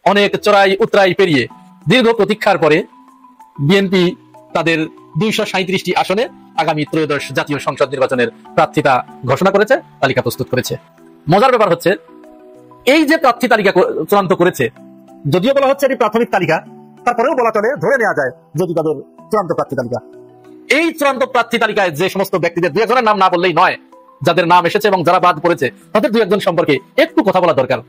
অনেক চড়াই উতরাই পেরিয়ে দীর্ঘ প্রতীক্ষার পরে বিএনপি তাদের 237টি আসনে আগামী ত্রয়োদশ জাতীয় সংসদ নির্বাচনের প্রার্থিতা ঘোষণা করেছে, তালিকা প্রস্তুত করেছে। মজার ব্যাপার হচ্ছে, এই যে প্রার্থী তালিকা চূড়ান্ত করেছে, যদিও বলা হচ্ছে এটি প্রাথমিক তালিকা, তারপরেও বলা চলে, ধরে নেওয়া যায় যদি তাদের চূড়ান্ত প্রার্থী তালিকা। এই চূড়ান্ত প্রার্থী তালিকায় যে সমস্ত ব্যক্তিদের 2-1 নাম না বললেই নয়, যাদের নাম এসেছে এবং যারা বাদ পড়েছে তাদের 2-1 সম্পর্কে একটু কথা বলা দরকার।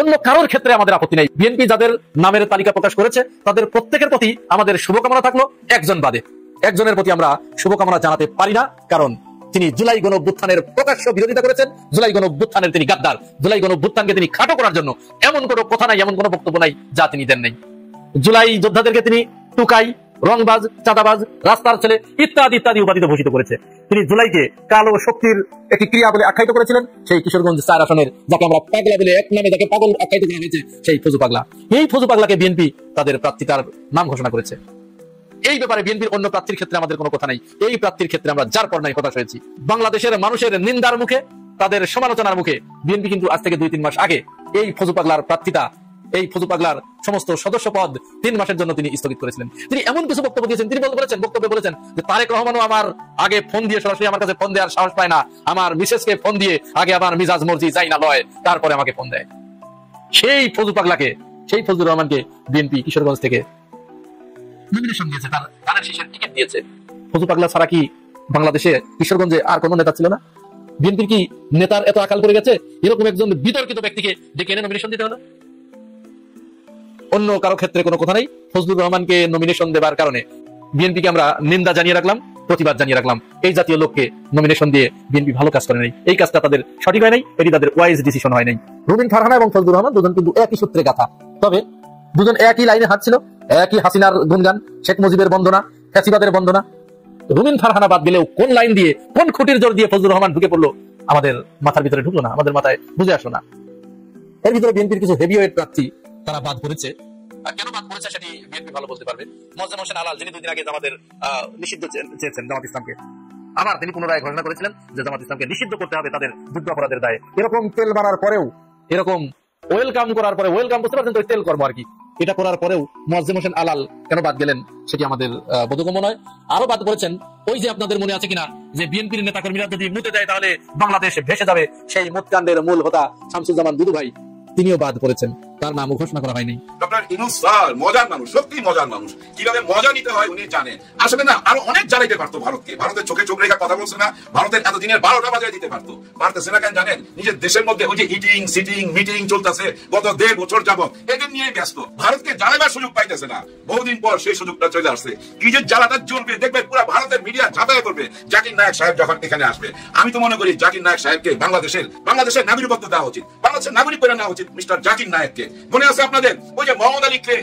অন্য কারোর ক্ষেত্রে আমাদের আপত্তি নেই। বিএনপি যাদের নামের তালিকা প্রকাশ করেছে তাদের প্রত্যেকের প্রতি আমাদের শুভকামনা থাকলো, একজন বাদে। একজনের প্রতি আমরা শুভকামনা জানাতে পারি না, কারণ তিনি জুলাই গণঅভ্যুত্থানের প্রকাশ্য বিরোধিতা করেছেন। জুলাই গণঅভ্যুত্থানের তিনি গাদ্দার। জুলাই গণঅভ্যুত্থানকে তিনি খাটো করার জন্য এমন কোনো কথা নাই, এমন কোনো বক্তব্য নাই যা তিনি দেন নাই। জুলাই যোদ্ধাদেরকে তিনি টুকাই, রংবাজ, চাঁদাবাজ, রাস্তার ছেলে ইত্যাদি ইত্যাদি উপাধিতে ভূষিত করেছে। তিনি জুলাইকে কালো শক্তির একটি ক্রিয়া বলে আখ্যায়িত করেছিলেন। সেই কিশোরগঞ্জ 4 আসনের যাকে আমরা পাগলা বলে এক নামে যাকে পাগল আখ্যায়িত করা হয়েছে, সেই ফজু পাগলা, এই ফজু পাগলাকে বিএনপি তাদের প্রার্থিতার নাম ঘোষণা করেছে। এই ব্যাপারে বিএনপির অন্য প্রার্থীর ক্ষেত্রে আমাদের কোনো কথা নাই। এই প্রার্থীর ক্ষেত্রে আমরা যার পর নাই হতাশ হয়েছি। বাংলাদেশের মানুষের নিন্দার মুখে, তাদের সমালোচনার মুখে বিএনপি কিন্তু আজ থেকে 2-3 মাস আগে এই ফজু পাগলার প্রার্থিতা, এই ফজু পাগলার সমস্ত সদস্য পদ 3 মাসের জন্য তিনি স্থগিত করেছিলেন। তিনি এমন কিছু বক্তব্য দিয়েছেন, তিনি বক্তব্যে বলেছেন যে তারেক রহমানও আমার আগে ফোন দিয়ে সরাসরি আমার কাছে ফোন দেওয়ার সাহস পায় না, আমার মিসেসকে ফোন দিয়ে আগে আমার মিজাজ মর্জি যাই না লয়, তারপরে আমাকে ফোন দেয়। সেই ফজু পাগলাকে, সেই ফজলুর রহমানকে বিএনপি কিশোরগঞ্জ থেকে নমিনেশন দিয়েছে, তার কানের শীষের টিকিট দিয়েছে। ফজু পাগলা ছাড়া কি বাংলাদেশে কিশোরগঞ্জে আর কোনো নেতা ছিল না? বিএনপির কি নেতার এত আকাল করে গেছে এরকম একজন বিতর্কিত ব্যক্তিকে ডেকে এনে নমিনেশন দিতে হলো? অন্য কারো ক্ষেত্রে কোনো কথা নেই। ফজলুর রহমানকে নমিনেশন দেবার কারণে বিএনপিকে আমরা নিন্দা জানিয়ে রাখলাম, প্রতিবাদ জানিয়ে রাখলাম। এই জাতীয় লোককে নমিনেশন দিয়ে বিএনপি ভালো কাজ করে নাই। এই কাজটা তাদের সঠিক হয় নাই, এটি তাদের ওয়াইজ ডিসিশন হয় নাই। রুমিন ফারহানা এবং ফজলুর রহমান দুজন কিন্তু একই সূত্রে গাথা, তবে দুজন একই লাইনে হাঁটছিল, একই হাসিনার গুণগান, শেখ মুজিবের বন্দনা, ফ্যাসিবাদের বন্দনা। রুমিন ফারহানা বাদ গেলেও কোন লাইন দিয়ে, কোন খুঁটির জোর দিয়ে ফজলুর রহমান ঢুকে পড়লো আমাদের মাথার ভিতরে ঢুকলো না, আমাদের মাথায় বুঝে আসলো না। এর ভিতরে বিএনপির কিছু হেভিওয়েট প্রার্থী তারা বাদ পড়েছে। কেন বাদ পড়েছে সেটি বিএনপি ভালো বলতে পারবে। মোয়াজ্জেম হোসেন আলাল, যিনি 2 দিন আগে আমাদের নিষিদ্ধ চেয়েছেন জামাত ইসলামকে, আবার তিনি পুনরায় ঘোষণা করেছিলেন যে জামাত ইসলামকে নিষিদ্ধ করতে হবে তাদের যুদ্ধ অপরাধের দায়ে। এরকম তেল মারার পরেও, এরকম ওয়েলকাম করার পরে, ওয়েলকাম বুঝতে পারছেন তো, তেল কর্ম আর কি, এটা করার পরেও মোয়াজ্জেম হোসেন আলাল কেন বাদ গেলেন সেটি আমাদের বোধগম্য নয়। আরো বাদ পড়েছেন ওই যে আপনাদের মনে আছে কিনা যে বিএনপির নেতা কর্মীরা যদি মুতে দেয় তাহলে বাংলাদেশ ভেসে যাবে, সেই মুতকাণ্ডের মূল হোতা শামসুজ্জামান দুদু ভাই, তিনিও বাদ পড়েছেন, তার নামও ঘোষণা করা হয়নি। ডক্টর ইউনূস স্যার মজার মানুষ, সত্যি মজার মানুষ, কিভাবে মজা নিতে হয় উনি জানেন। আসলে না আরো অনেক জ্বালাইতে পারতো ভারতকে, ভারতের চোখে চোখ রেখা কথা বলছে না, ভারতের এতদিনের 12টা বাজায় দিতে পারতো। পারতেছে না কেন জানেন? নিজের দেশের মধ্যে ওই যে ইটিং সিটিং মিটিং চলতেছে গত 1.5 বছর যাবত, এদের নিয়ে ব্যস্ত, ভারতকে জ্বালাবার সুযোগ পাইতেছে না। বহুদিন পর সেই সুযোগটা চলে আসছে। কি যে জ্বালাটা জ্বলবে দেখবে, পুরো ভারতের মিডিয়া ঝাঁপায় করবে জাকির নায়েক সাহেব যখন এখানে আসবে। আমি তো মনে করি জাকির নায়েক সাহেবকে বাংলাদেশের নাগরিকত্ব দেওয়া উচিত, বাংলাদেশের নাগরিক করে নেওয়া উচিত মিস্টার জাকির নায়েককে। মনে আছে আপনাদের ওই যে মোহাম্মদ আলী ক্লে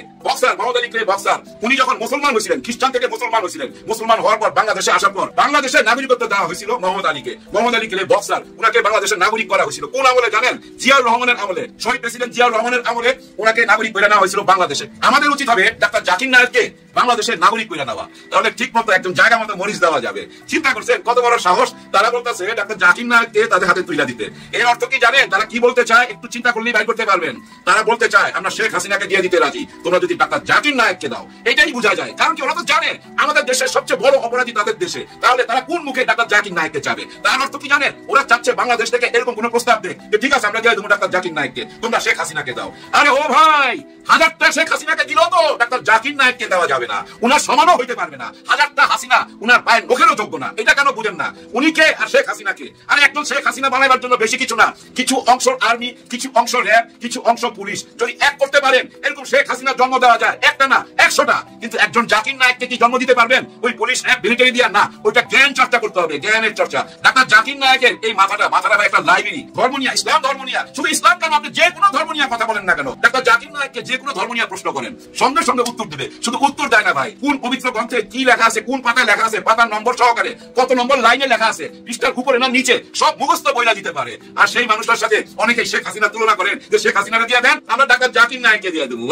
বক্সার, উনি যখন মুসলমান হয়েছিলেন, খ্রিস্টান থেকে মুসলমান হয়েছিলেন, মুসলমান হওয়ার পর বাংলাদেশে আসার পর বাংলাদেশের নাগরিকত্ব দেওয়া হয়েছিল মোহাম্মদ আলী ক্লে বক্সার, উনাকে বাংলাদেশের নাগরিক করা হয়েছিল। কোন আমলে জানেন? জিয়াউর রহমানের আমলে, শহীদ প্রেসিডেন্ট জিয়াউর রহমানের আমলে উনাকে নাগরিক করে নেওয়া হয়েছিল বাংলাদেশে। আমাদের উচিত হবে ডাক্তার জাকির নায়েককে বাংলাদেশের নাগরিক করে নেওয়া, তাহলে ঠিক মতো একদম জায়গা মতো মরিচ দেওয়া যাবে। চিন্তা করছেন কত বড় সাহস? তারা বলতেছে ডাক্তার জাকির নায়েককে তাদের হাতে তুলে দিতে। এর অর্থ কি জানেন? তারা কি বলতে চায় একটু চিন্তা করলেই বাইর করতে পারবেন। তারা বলতে চায় আমরা শেখ হাসিনাকে দিয়ে দিতে রাজি, তোমরা যদি ডাক্তার জাকির নায়েককে দাও। এটাই বোঝা যায়, কারণ কি ওরা তো জানে আমাদের দেশের সবচেয়ে বড় অপরাধী তাদের দেশে, তাহলে তারা কোন মুখে ডাক্তার জাকির নায়েককে চাবে? তার অর্থ কি জানেন? ওরা চাচ্ছে বাংলাদেশ থেকে এরকম কোন প্রস্তাব দেখ যে ঠিক আছে আমরা দিয়ে দেবো ডাক্তার জাকির নায়েককে, তোমরা শেখ হাসিনাকে দাও। আরে ও ভাই, 1000টা শেখ হাসিনাকে দিল তো ডাক্তার জাকির নায়েককে দেওয়া যাবে না, উনার সমানও হইতে পারবে না। 1000টা হাসিনা উনার পায়ের নখেরও যোগ্য না। এটা কেন বুঝেন না? উনি কে আর শেখ হাসিনাকে? আরে একজন শেখ হাসিনা বানাবার জন্য বেশি কিছু না, কিছু অংশ আর্মি, কিছু অংশ র্যাব, কিছু অংশ পুলিশ যদি এক করতে পারেন, এরকম শেখ হাসিনা জন্ম দেওয়া যায়। একটা না 100টা। কিন্তু একজন জাকির নায়েককে কি জন্ম দিতে পারবেন? ওই পুলিশ র্যাব মিলিটারি দিয়া না, ওইটা জ্ঞান চর্চা করতে হবে, জ্ঞানের চর্চা। ডাক্তার জাকির নায়েকের এই মাথাটা একটা লাইব্রেরি, ধর্ম নিয়ে, ইসলাম ধর্ম নিয়ে, শুধু ইসলাম কেন, আপনি যে কোনো ধর্ম নিয়ে কথা বলেন না কেন, ডাক্তার জাকির নায়েককে যে কোনো ধর্ম নিয়ে প্রশ্ন করেন, সঙ্গে সঙ্গে উত্তর দেবে। শুধু উত্তর দেয় না ভাই, কোন পবিত্র গ্রন্থে কি লেখা আছে, কোন পাতায় লেখা আছে, পাতার নম্বর সহকারে, কত নম্বর লাইনে লেখা আছে, পৃষ্ঠার উপরে না নিচে, সব মুখস্থ বইলা দিতে পারে। আর সেই মানুষটার সাথে অনেকেই শেখ হাসিনা তুলনা করেন যে শেখ হাসিনাকে দিয়ে দেন, আমরা ডাক্তার জাকির নায়েককে দিয়ে দেবো।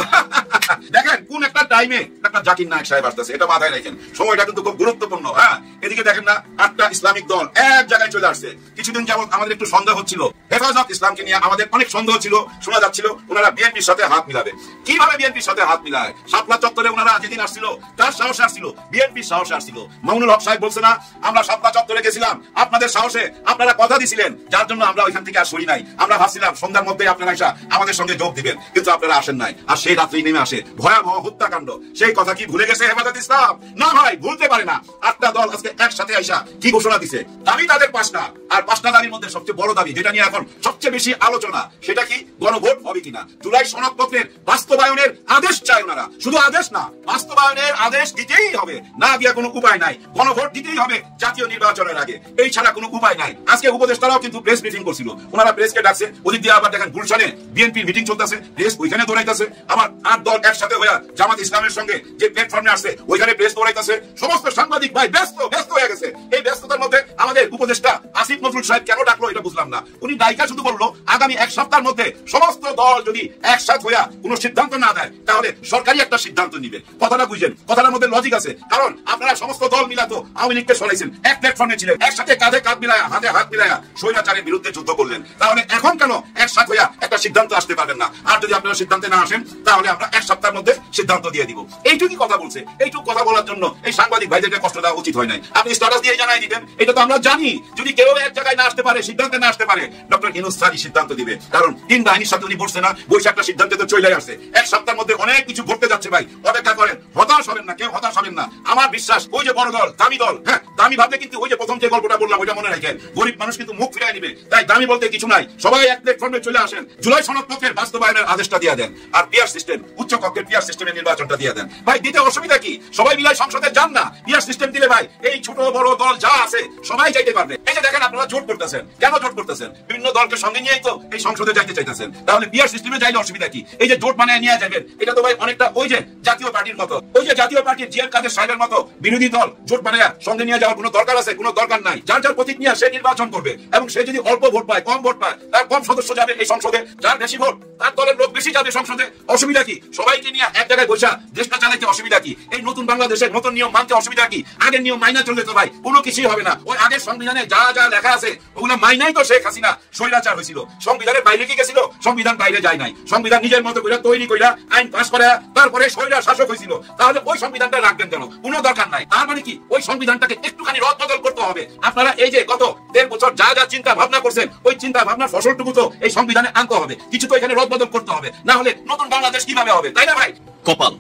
দেখেন কোন একটা টাইমে ডাক্তার জাকির নায়েক সাহেব আসতেছে, এটা মাথায় রাখেন। সময়টা কিন্তু খুব গুরুত্বপূর্ণ। হ্যাঁ, এদিকে দেখেন না 8টা ইসলামিক দল এক জায়গায় চলে আসছে। কিছুদিন যাবত আমাদের একটু সন্দেহ হচ্ছিল, হেফাজত ইসলামকে নিয়ে আমাদের অনেক সন্দেহ ছিল, শোনা যাচ্ছিল ওনারা বিএনপির সাথে হাত মিলাবে। কিভাবে বিএনপির সাথে হাত মিলায়। শাপলা চত্বরে ওনারা যেদিন আসছিল, কার সাহসে আসছিল? বিএনপির সাহসে আসছিল। মামুনুল হক সাহেব বলছে না, আমরা শাপলা চত্বরে গেছিলাম আপনাদের সাহসে, আপনারা কথা দিছিলেন, যার জন্য আমরা ওইখান থেকে আর সরি নাই। আমরা ভাবছিলাম সন্ধ্যার মধ্যে আপনারা এসে আমাদের সঙ্গে যোগ দিবেন, কিন্তু আপনারা আসেন নাই। আর সেই রাত্রেই নেমে আসে ভয়াবহ হত্যাকাণ্ড। সেই কথা কি ভুলে গেছে হেফাজত ইসলাম? না ভাই, ভুলতে পারে না। 8টা দল আজকে একসাথে আইসা কি ঘোষণা দিছে? দাবি তাদের 5টা, আর 5টা দাবির মধ্যে সবচেয়ে বড় দাবি, যেটা নিয়ে এখন সবচেয়ে বেশি আলোচনা, সেটা কি? গণভোট হবে কিনা। জুলাই সনদপত্রের বাস্তবায়নের আদেশ চায় ওনারা। শুধু আদেশ না, বাস্তবায়নের আদেশ দিতেই হবে, না দিয়া কোনো উপায় নাই। গণভোট দিতেই হবে জাতীয় নির্বাচনের আগে, এই ছাড়া কোনো উপায় নাই। আজকে উপদেষ্টারাও কিন্তু প্রেস ব্রিফিং করছিল, ওনারা প্রেসকে ডাকছে। ওদিক দিয়ে আবার দেখেন গুলশানে বিএনপির মিটিং চলতেছে, প্রেস ওইখানে দৌড়াইতেছে। আবার 8 দল একসাথে হয়ে জামাত ইসলামের সঙ্গে যে প্ল্যাটফর্মে আসছে, ওইখানে প্রেস দৌড়াইতেছে। সমস্ত সাংবাদিক ভাই ব্যস্ত হয়ে গেছে। এই ব্যস্ততার মধ্যে আমাদের উপদেষ্টা আসিফ নজরুল সাহেব কেন ডাকলো এটা বুঝলাম না। উনি ডাইকা শুধু বললো আগামী 1 সপ্তাহের মধ্যে সমস্ত দল যদি একসাথ হইয়া কোনো সিদ্ধান্ত না দেয়, তাহলে সরকারি একটা সিদ্ধান্ত নিবে। কথাটা বুঝেন, কথাটার মধ্যে লজিক আছে। কারণ আপনারা সমস্ত দল মিলা তো আওয়ামী লীগকে সরাইছেন, এক প্ল্যাটফর্মে ছিলেন, একসাথে কাঁধে কাঁধ মিলায়া, হাতে হাত মিলায়া স্বৈরাচারের বিরুদ্ধে যুদ্ধ করলেন। তাহলে এখন কেন একসাথ হইয়া একটা সিদ্ধান্ত আসতে পারবেন না? আর যদি আপনারা সিদ্ধান্তে না আসেন, তাহলে আমরা 1 সপ্তাহের মধ্যে সিদ্ধান্ত দিয়ে দিব। এইটুকুই কথা বলছে। এইটুকু কথা বলার জন্য এই সাংবাদিক ভাইদেরকে কষ্ট দেওয়া উচিত হয় নাই। আপনি স্ট্যাটাস দিয়ে জানাই দিবেন, এটা তো আমরা জানি। যদি কেউ এক জায়গায় না আসতে পারে, সিদ্ধান্তে না আসতে পারে, ডক্টর ইউনূস স্যারই সিদ্ধান্ত দিবে। কারণ 3 বাহিনীর সাথে উনি বসছে না, বসে একটা সিদ্ধান্তে তো চলে আসছে। 1 সপ্তাহের মধ্যে অনেক কিছু ঘটতে যাচ্ছে ভাই, অপেক্ষা করেন। হতাশ হবেন না, কেউ হতাশ হবেন না। আমার বিশ্বাস ওই যে বড় দল, দামি দল, হ্যাঁ দামি ভাবলে কিন্তু ওই যে প্রথম যে গল্পটা বললাম ওইটা মনে রাখেন, গরিব মানুষ কিন্তু মুখ ফিরাই নিবে। তাই দামি বলতে কিছু নাই, সবাই এক প্ল্যাটফর্মে চলে আসেন। জুলাই সনদপত্রের বাস্তবায়নের আদেশটা দিয়ে দেন, আর পিয়ার সিস্টেম, উচ্চ কক্ষের পিয়ার সিস্টেমের নির্বাচনটা দিয়ে দেন। ভাই দিতে অসুবিধা কি? সবাই মিলাই সংসদে যান না। পিয়ার সিস্টেম দিলে ভাই এই ছোট বড় দল যা আছে সবাই যাইতে পারবে। এই যে দেখেন আপনারা জোট করতেছেন, কেন জোট করতেছেন? বিভিন্ন দলকে সঙ্গে নিয়েই তো এই সংসদে যাইতে চাইতেছেন। তাহলে পিয়ার সিস্টেমে যাইলে অসুবিধা কি? এই যে জোট বানায় নিয়ে যাবেন, এটা তো ভাই অনেকটা ওই যে জাতীয় পার্টির মতো, ওই যে জাতীয় পার্টির জিএম কাদের সাহেবের মতো বিরোধী দল জোট বানায় সঙ্গে নিয়ে যাওয়ার কোনো দরকার আছে? কোনো দরকার নাই। যার যার প্রতীক নিয়ে সে নির্বাচন করবে, এবং সে যদি অল্প ভোট পায়, কম ভোট পায়, তার কম সদস্য যাবে এই সংসদে। যার বেশি ভোট, তার দলের লোক বেশি যাবে সংসদে। অসুবিধা কি? সবাইকে নিয়ে এক জায়গায় বসা দেশটা চালাইতে অসুবিধা কি? এই নতুন বাংলাদেশের নতুন নিয়ম মানতে অসুবিধা কি? আগের নিয়ম মাইনা চললে তো ভাই কোনো কিছুই হবে না। ওই আগের সংবিধানে যা যা লেখা আছে ওগুলো মাইনাই তো শেখ হাসিনা স্বৈরাচার হয়েছিল। সংবিধানের বাইরে কি গেছিল? সংবিধান বাইরে যায় নাই। সংবিধান নিজের মতো করে তৈরি কইরা আইন পাস করে তারপরে স্বৈরা শাসক হয়েছিল। তাহলে ওই সংবিধানটা রাখবেন কেন? কোনো দরকার নাই। তার মানে কি ওই সংবিধানটাকে একটুখানি রদ বদল করতে হবে। আপনারা এই যে গত 1.5 বছর যা যা চিন্তা ভাবনা করছেন, ওই চিন্তা ভাবনার ফসলটুকু তো এই সংবিধানে আনতে হবে। কিছু তো এখানে রদ বদল করতে হবে, না হলে নতুন বাংলাদেশ কিভাবে হবে? তাই না ভাই? কপাল,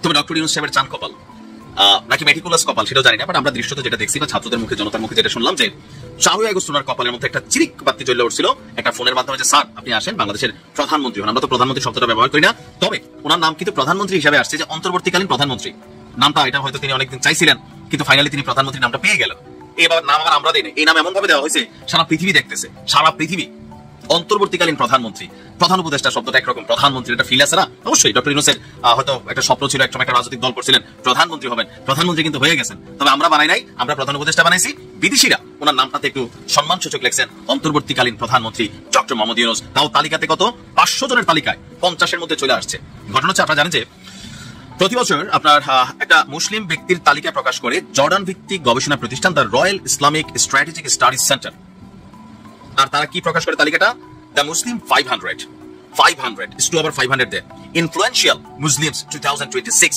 তুমি ডক্টর ইউনূস সাহেবের চান কপাল নাকি মেটিকুলাস কপাল সেটাও জানি না, বাট আমরা দৃশ্যত যেটা দেখছি বা ছাত্রদের মুখে, জনতার মুখে যেটা শুনলাম, যে 4 আগস্ট ওনার কপালের মধ্যে একটা চিরিক বাতি জ্বলে উঠছিল একটা ফোনের মাধ্যমে, যে স্যার আপনি আসেন, বাংলাদেশের প্রধানমন্ত্রী হন। আমরা তো প্রধানমন্ত্রী শব্দটা ব্যবহার করি না, তবে ওনার নাম কিন্তু প্রধানমন্ত্রী হিসাবে আসছে, যে অন্তর্বর্তীকালীন প্রধানমন্ত্রী নামটা, এটা হয়তো তিনি অনেকদিন চাইছিলেন, কিন্তু ফাইনালি তিনি প্রধানমন্ত্রী নামটা পেয়ে গেলেন। এবার নাম আবার আমরা দিই না, এই নাম এমন ভাবে দেওয়া হয়েছে সারা পৃথিবী দেখতেছে, সারা পৃথিবী। অন্তর্বর্তীকালীন প্রধানমন্ত্রী, প্রধান উপদেষ্টা শব্দটা একরকম, প্রধানমন্ত্রী একটা ফিল আছে না? অবশ্যই ডক্টর ইউনূসের হয়তো একটা স্বপ্ন ছিল, একটা রাজনৈতিক দল করছিলেন, প্রধানমন্ত্রী হবেন, প্রধানমন্ত্রী কিন্তু হয়ে গেছেন। তবে আমরা বানাই নাই, আমরা প্রধান উপদেষ্টা বানাইছি। বিদেশিরা ওনার নামটাতে একটু সম্মানসূচক লেখছেন অন্তর্বর্তীকালীন প্রধানমন্ত্রী ডক্টর মোহাম্মদ ইউনূস। তাও তালিকাতে কত? 500 জনের তালিকায় 50-এর মধ্যে চলে আসছে। ঘটনা হচ্ছে, আপনারা জানেন যে প্রতি বছর আপনার একটা মুসলিম ব্যক্তির তালিকা প্রকাশ করে জর্ডান ভিত্তিক গবেষণা প্রতিষ্ঠান the Royal Islamic Strategic Studies Centre. আর তারা কি প্রকাশ করে তালিকাটা? দ্য মুসলিম 500 টু আবার 500 দেয় ইনফ্লুয়েন্সিয়াল মুসলিমস 2026।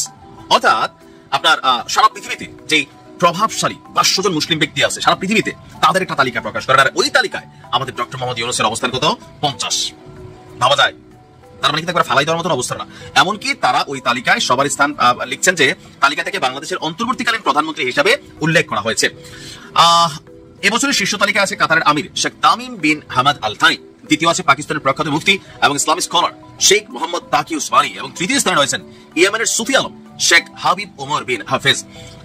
অর্থাৎ আপনার সারা পৃথিবীতে যে প্রভাবশালী 500 জন মুসলিম ব্যক্তি আছে সারা পৃথিবীতে, তাদের একটা তালিকা প্রকাশ করেন। আর ওই তালিকায় আমাদের ডক্টর মোহাম্মদ ইউনূসের অবস্থান কত? 50। ভাবা যায়? তার মানে কি একবার ফালাই দেওয়ার মতন অবস্থা না। এমনকি তারা ওই তালিকায় সবার স্থান লিখছেন যে তালিকা থেকে বাংলাদেশের অন্তর্বর্তীকালীন প্রধানমন্ত্রী হিসাবে উল্লেখ করা হয়েছে। এবছরের শীর্ষ তালিকায় আছে কাতারের আমির Sheikh Tamim bin Hamad Al Thani, দ্বিতীয় আছে পাকিস্তানের প্রখ্যাত মুফতি এবং ইসলামিক স্কলার শেখ মোহাম্মদ তাকি উসমানী, এবং তৃতীয় স্থানে রয়েছেন ইয়েমেনের সুফি আলম শেখ হাবিব ওমর বিন হাফেজ।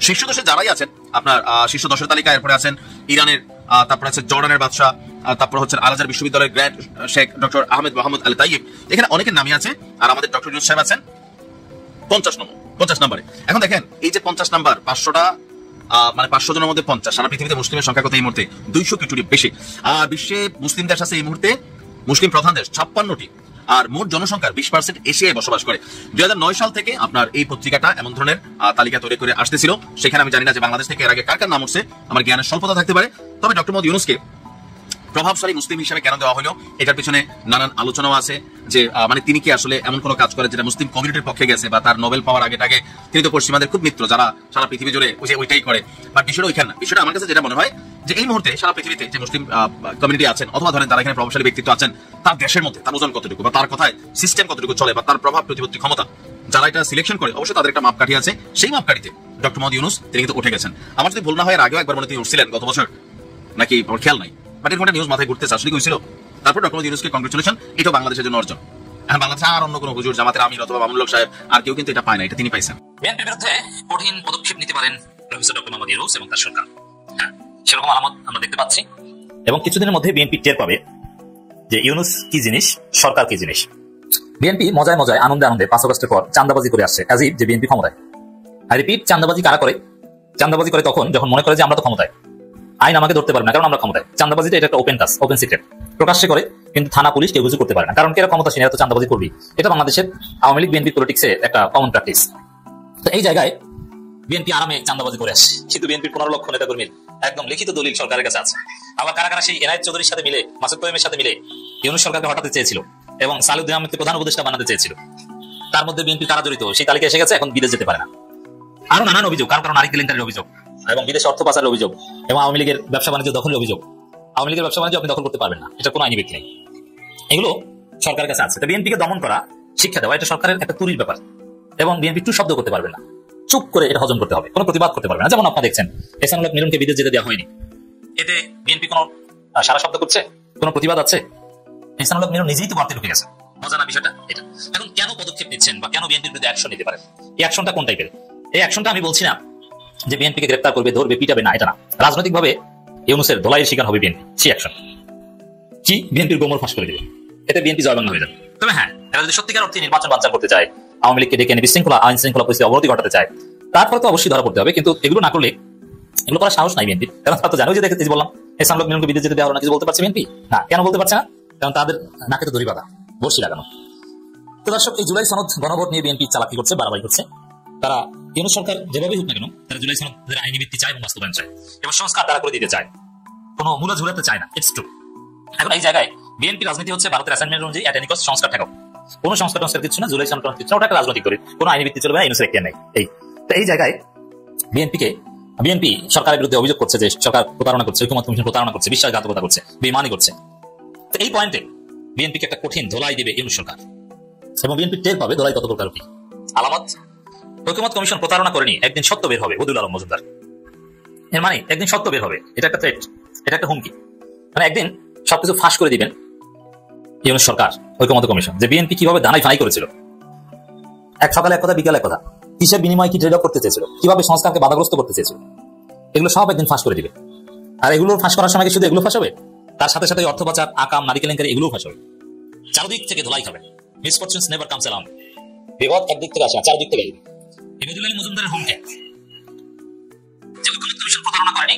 শীর্ষ দশে যারাই আছেন আপনার শীর্ষ 10-এর তালিকায়, এরপরে আছেন ইরানের, তারপর আছে জর্ডানের বাদশাহ, তারপর হচ্ছে আল আজহার বিশ্ববিদ্যালয়ের grand Sheikh doctor Ahmed Mohammad আল তাইয়িব। এখানে অনেকের নামই আছে। আর আমাদের ডক্টর ইউনূস সাহেব আছেন 50 নম্বরে। এখন দেখেন এই যে 50 নাম্বার, 500টা মানে 500 জনের মধ্যে 50, সারা পৃথিবীতে মুসলিমের সংখ্যা কত এই মুহূর্তে? 200 কোটির বেশি। আর বিশ্বে মুসলিম দেশ আছে এই মুহূর্তে, মুসলিম প্রধান দেশ 56টি, আর মোট জনসংখ্যার 20% এশিয়ায় বসবাস করে। 2009 সাল থেকে আপনার এই পত্রিকাটা এমন ধরনের তালিকা তৈরি করে আসতেছিল। সেখানে আমি জানি না যে বাংলাদেশ থেকে এর আগে কার কার নাম উঠছে, আমার জ্ঞানের স্বল্পতা থাকতে পারে। তবে ডক্টর মোহাম্মদ ইউনূসকে প্রভাবশালী মুসলিম হিসেবে কেন দেওয়া হলো এটার পিছনে নানান আলোচনাও আছে যে মানে তিনি কি আসলে এমন কোনো কাজ করে যেটা মুসলিম কমিউনিটির পক্ষে গেছে, বা তার নোবেল পাওয়ার আগে তিনি তো পশ্চিমাদের খুব মিত্র, যারা সারা পৃথিবী জুড়ে ওইটাই করে। বাট বিষয়টা ওইখানে না। বিষয়টা আমার কাছে যেটা মনে হয় যে এই মুহূর্তে সারা পৃথিবীতে যে মুসলিম কমিউনিটি আছেন, অথবা ধরেন যারা এখানে প্রভাবশালী ব্যক্তিত্ব আছেন, তার দেশের মধ্যে তার ওজন কতটুকু, বা তার কথায় সিস্টেম কতটুকু চলে, বা তার প্রভাব প্রতিপত্তি ক্ষমতা, যারা এটা সিলেকশন করে অবশ্যই তাদের একটা মাপকাঠি আছে। সেই মাপকাঠিতে ডক্টর মোহাম্মদ ইউনূস তিনি কিন্তু উঠে গেছেন। আমার যদি ভুল না হয় এর আগেও একবার মনে তিনি উঠছিলেন গত বছর, নাকি আমার খেয়াল নাই, বাট এরকম একটা নিউজ মাথায় ঘুরতেছে, আসলে কি হয়েছিল? তারপর ডক্টর মোহাম্মদ ইউনূসকে কংগ্রেচুলেশন, এটা বাংলাদেশের জন্য অর্জন। এখন বাংলাদেশে আর অন্য কোনো হুজুর, জামাতের আমির অথবা মামুনুল হক সাহেব আর কেউ কিন্তু এটা পায় না, এটা তিনি পাইছেন। বিএনপির বিরুদ্ধে কঠিন পদক্ষেপ নিতে পারেন প্রফেসর ডক্টর মোহাম্মদ ইউনূস এবং তার সরকার। হ্যাঁ, সেরকম আলামত আমরা দেখতে পাচ্ছি, এবং কিছুদিনের মধ্যে বিএনপি টের পাবে যে ইউনূস কি জিনিস, সরকার কি জিনিস। বিএনপি মজায় মজায় আনন্দে আনন্দে 5 আগস্টের পর চাঁদাবাজি করে আসছে, অ্যাজ ইফ যে বিএনপি ক্ষমতায়। আই রিপিট, চাঁদাবাজি কারা করে? চাঁদাবাজি করে তখন যখন মনে করে যে আমরা তো ক্ষমতায়, আইন আমাকে ধরতে পারবে না কারণ আমরা ক্ষমতায়। চাঁদাবাজিটা এটা একটা ওপেন টাস্ক, ওপেন সিক্রেট, প্রকাশ্যে করে, কিন্তু থানা পুলিশ কেউ কিছু করতে পারে না, কারণ এরা ক্ষমতাসীন, এরা তো চাঁদাবাজি করবি। এটা বাংলাদেশের আওয়ামী লীগ বিএনপি পলিটিক্সে একটা কমন প্র্যাকটিস। তো এই জায়গায় বিএনপি আরামে চাঁদাবাজি করে আসে, কিন্তু বিএনপির 15 লক্ষ নেতা কর্মীর একদম লিখিত দলিল সরকারের কাছে আছে। আবার কারা কারা সেই এনায়েত চৌধুরীর সাথে মিলে, মাসুদ করিমের সাথে মিলে ইউনূস সরকারকে হটাতে চেয়েছিল এবং সালেউদ্দিন আহমেদকে প্রধান উপদেষ্টা বানাতে চেয়েছিল, তার মধ্যে বিএনপি কারা জড়িত সেই তালিকা এসে গেছে, এখন বিদেশ যেতে পারে না। আরো নানান অভিযোগ, কারো নারী কেলেঙ্কারির অভিযোগ, এবং বিদেশে অর্থ পাচারের অভিযোগ, এবং আওয়ামী লীগের ব্যবসা বাণিজ্য দখলের অভিযোগ। আওয়ামী লীগের ব্যবসা বাণিজ্য আপনি দখল করতে পারবেন না, এটা কোনো আইনি ব্যক্তি নেই, এগুলো সরকারের কাছে আছে। তো বিএনপিকে দমন করা, শিক্ষা দেওয়া, এটা সরকারের একটা তুরির ব্যাপার, এবং বিএনপি টু শব্দ করতে পারবে না, চুপ করে এটা হজম করতে হবে, কোনো প্রতিবাদ করতে পারবে না। যেমন আপনারা দেখছেন এহসানুল হক মিলনকে বিদেশ যেতে দেওয়া হয়নি, এতে বিএনপি কোনো সারা শব্দ করছে, কোনো প্রতিবাদ আছে? এহসানুল হক মিলন নিজেই তো বাড়তে ঢুকে গেছে, মজা না বিষয়টা এটা। এখন কেন পদক্ষেপ নিচ্ছেন বা কেন বিএনপির বিরুদ্ধে অ্যাকশন নিতে পারেন? এই অ্যাকশনটা কোন টাইপের? এই অ্যাকশনটা আমি বলছি না যে বিএনপিকে গ্রেফতার করবে, ধরবে, পিটাবে, না, এটা না। রাজনৈতিকভাবে ইউনূসের ধোলাইয়ের শিকার হবে বিএনপি, সেই অ্যাকশন কি? বিএনপির গোমর ফাঁস করে দেবে, এতে বিএনপি জয়বাংলা হয়ে যাবে। তবে হ্যাঁ, এরা যদি সত্যিকার অর্থে নির্বাচন বানচাল করতে চায়, আওয়ামী লীগকে ডেকে এনে বিশৃঙ্খলা, আইন শৃঙ্খলা পরিস্থিতি অবনতি ঘটাতে চায়, তারপরে তো অবশ্যই ধরা পড়তে হবে। কিন্তু এগুলো না করলে, এগুলো করার সাহস নাই বিএনপির, কারণ তারা তো জানো যে দেখতে বললাম এহসানুল হক মিলনকে বিদেশ যেতে দেওয়া হলো না, কিছু বলতে পারছে বিএনপি না। কেন বলতে পারছে না? কারণ তাদের নাকে তো দড়ি বাঁধা, বর্ষি লাগানো। তো দর্শক, এই জুলাই সনদ গণভোট নিয়ে বিএনপি চালাকি করছে, বাড়াবাড়ি করছে। তারা ইউনূস সরকার যেভাবে হোক না কেন, তারা জুলাই সনদের আইনি ভিত্তি চায় এবং বাস্তবায়ন চায়, এবং সংস্কার তারা করে দিতে চায়, কোনো মূলা ঝুলাতে চায় না। It's true. এখন এই জায়গায় বিএনপি রাজনীতি হচ্ছে ভারতের অ্যাসাইনমেন্ট অনুযায়ী এট এনি কস্ট সংস্কার ঠেকাও, কোনো সংস্কার কিছু না, জুলাই সনদ কিছু না, ওটা একটা রাজনৈতিক করে, কোনো আইনি ভিত্তি চলবে না, ইউনূসের একটা নাই। এই জায়গায় বিএনপি সরকারের বিরুদ্ধে অভিযোগ করছে যে সরকার প্রতারণা করছে, ঐকমত্য কমিশন প্রতারণা করছে, বিশ্বাসঘাতকতা করছে, বেঈমানি করছে। তো এই পয়েন্টে বিএনপিকে একটা কঠিন ধোলাই দিবে ইউনূস সরকার, এবং বিএনপি টের পাবে ধোলাই কত প্রকার কি আলামত। ঐকমত্য কমিশন প্রতারণা করেনি, একদিন সত্য বের হবে। বদিউল আলম মজুমদার, এর মানে একদিন সত্য বের হবে, এটা একটা থ্রেট, এটা একটা হুমকি। মানে একদিন সবকিছু ফাঁস করে দিবেন ইউনূস সরকার, ঐকমত্য কমিশন, যে বিএনপি কিভাবে দানাই ফানাই করেছিল, এক সকালে এক কথা, বিকালে এক কথা, কিসের বিনিময়ে কি ট্রেড অফ করতে চেয়েছিল, কিভাবে সংস্কারকে বাধাগ্রস্ত করতে চেয়েছিল, এগুলো সব একদিন ফাঁস করে দিবে। আর এগুলো ফাঁস করার সময় শুধু এগুলো ফাঁস হবে, তার সাথে সাথে অর্থ পাচার, আকাম, নারী কেলেঙ্কারি, এগুলো ফাঁস হবে। চারদিক থেকে ধোলাই খাবে। মিসফরচুনস নেভার কামস অ্যালোন, বিপদ একদিক থেকে আসে না, চারদিক থেকে আসবে। বদিউল আলম মজুমদারের হুমকি, যে ঐকমত্য কমিশন প্রতারণা করেনি,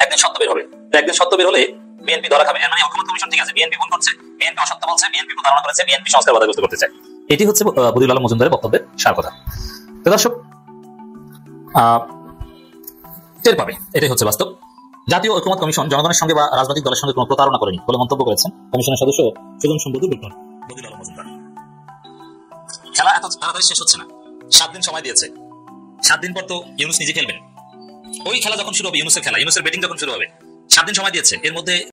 একদিন সত্য বের হবে। একদিন সত্য বের হলে বিএনপি ধরা খাবে। এর মানে ঐকমত্য কমিশন ঠিক আছে, বিএনপি ভুল করছে, বিএনপি অসত্য বলছে, বিএনপি প্রতারণা করেছে, বিএনপি সংস্কার বাধাগ্রস্ত করতে চায়। এটি হচ্ছে বদিউল আলম মজুমদারের বক্তব্যের সার কথা। তো দর্শক, টের পাবে, এটাই হচ্ছে বাস্তব। জাতীয় ঐকমত্য কমিশন জনগণের সঙ্গে বা রাজনৈতিক দলের সঙ্গে কোনো প্রতারণা করেনি বলে মন্তব্য করেছেন কমিশনের সদস্য সুজন সম্পদ ডক্টর বদিউল আলম মজুমদার। খেলা এত তাড়াতাড়ি শেষ হচ্ছে না, 7 দিন সময় দিয়েছে। 7 দিন পর তো ইউনূস নিজে খেলবেন। ওই খেলা যখন শুরু হবে, ইউনূসের খেলা, ইউনূসের ব্যাটিং যখন শুরু হবে, 7 দিন সময় দিয়েছে। এর মধ্যে